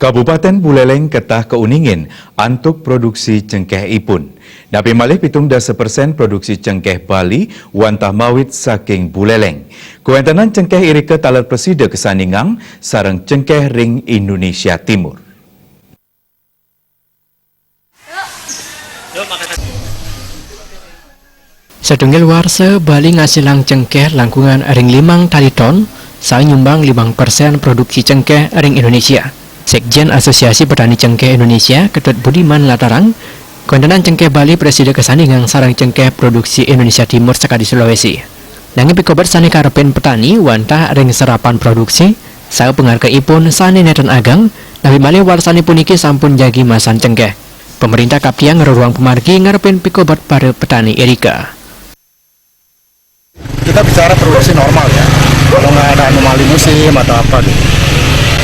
Kabupaten Buleleng ketah keuningin antuk produksi cengkeh ipun. Dapi malih 70% produksi cengkeh Bali wantah mawit saking Buleleng. Kuentenan cengkeh irike taler preside kesaningang sareng cengkeh ring Indonesia Timur. Setunggal warsa Bali ngasilang cengkeh langkungan ring 5 tali ton, sang nyumbang 5% produksi cengkeh ring Indonesia. Sekjen Asosiasi Petani Cengkeh Indonesia, Ketut Budiman Latarang, kontenan cengkeh Bali preside kesaningang sarang cengkeh produksi Indonesia Timur sekali Sulawesi. Nanging pikobat sani karepen petani wantah ring serapan produksi, saya penghargaipun sani neten agang, nabi malih warsani puniki sampun jagi masan cengkeh. Pemerintah Kaptiang ngeruang pemargi ngarepen pikobat para petani Erika. Kita bicara produksi normal ya, kalau nggak ada anomali musim atau apa gitu.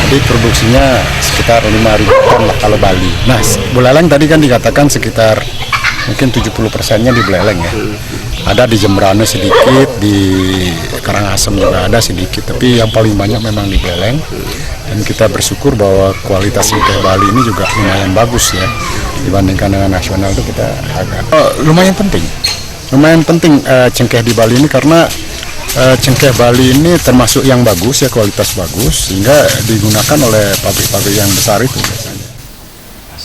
Jadi produksinya sekitar 5.000 ton lah kalau Bali. Nah, Buleleng tadi kan dikatakan sekitar mungkin 70%-nya di Buleleng ya. Ada di Jemberana sedikit, di Karangasem juga ada sedikit, tapi yang paling banyak memang di Buleleng. Dan kita bersyukur bahwa kualitas cengkeh Bali ini juga lumayan bagus ya, dibandingkan dengan nasional itu kita agak lumayan penting. Lumayan penting cengkeh di Bali ini karena cengkeh Bali ini termasuk yang bagus ya, kualitas bagus, sehingga digunakan oleh pabrik-pabrik yang besar itu biasanya.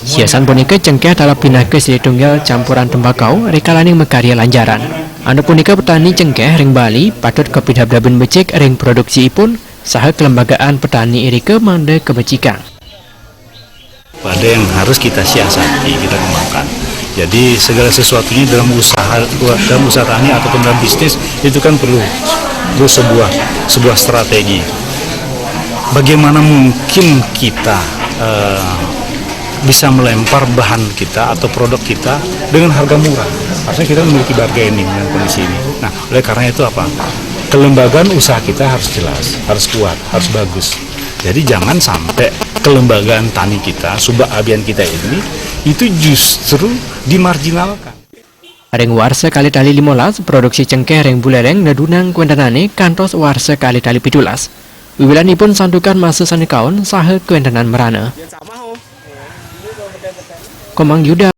Hiasan punika cengkeh dalam pinake tunggal campuran tembakau rekalaning mekarya lanjaran. Anu punika petani cengkeh ring Bali patut kepidhab-dhaben becik ring produksi ipun saha kelembagaan petani irike mande kebecikan. Pada yang harus kita siasati, kita kembangkan. Jadi segala sesuatunya dalam usaha tani ataupun dalam bisnis itu kan perlu sebuah strategi. Bagaimana mungkin kita bisa melempar bahan kita atau produk kita dengan harga murah? Harusnya kita memiliki bargaining dengan kondisi ini. Nah, oleh karena itu apa? Kelembagaan usaha kita harus jelas, harus kuat, harus bagus. Jadi jangan sampai kelembagaan tani kita, subak abian kita ini itu justru dimarginalkan. Ring warsa kali tali 15 produksi cengkeh ring Buleleng nedunang kuentenane kantos warsa kali tali 17. Wiwilanipun santukan masa sanikaun saha kuentenan merana. Komang Yuda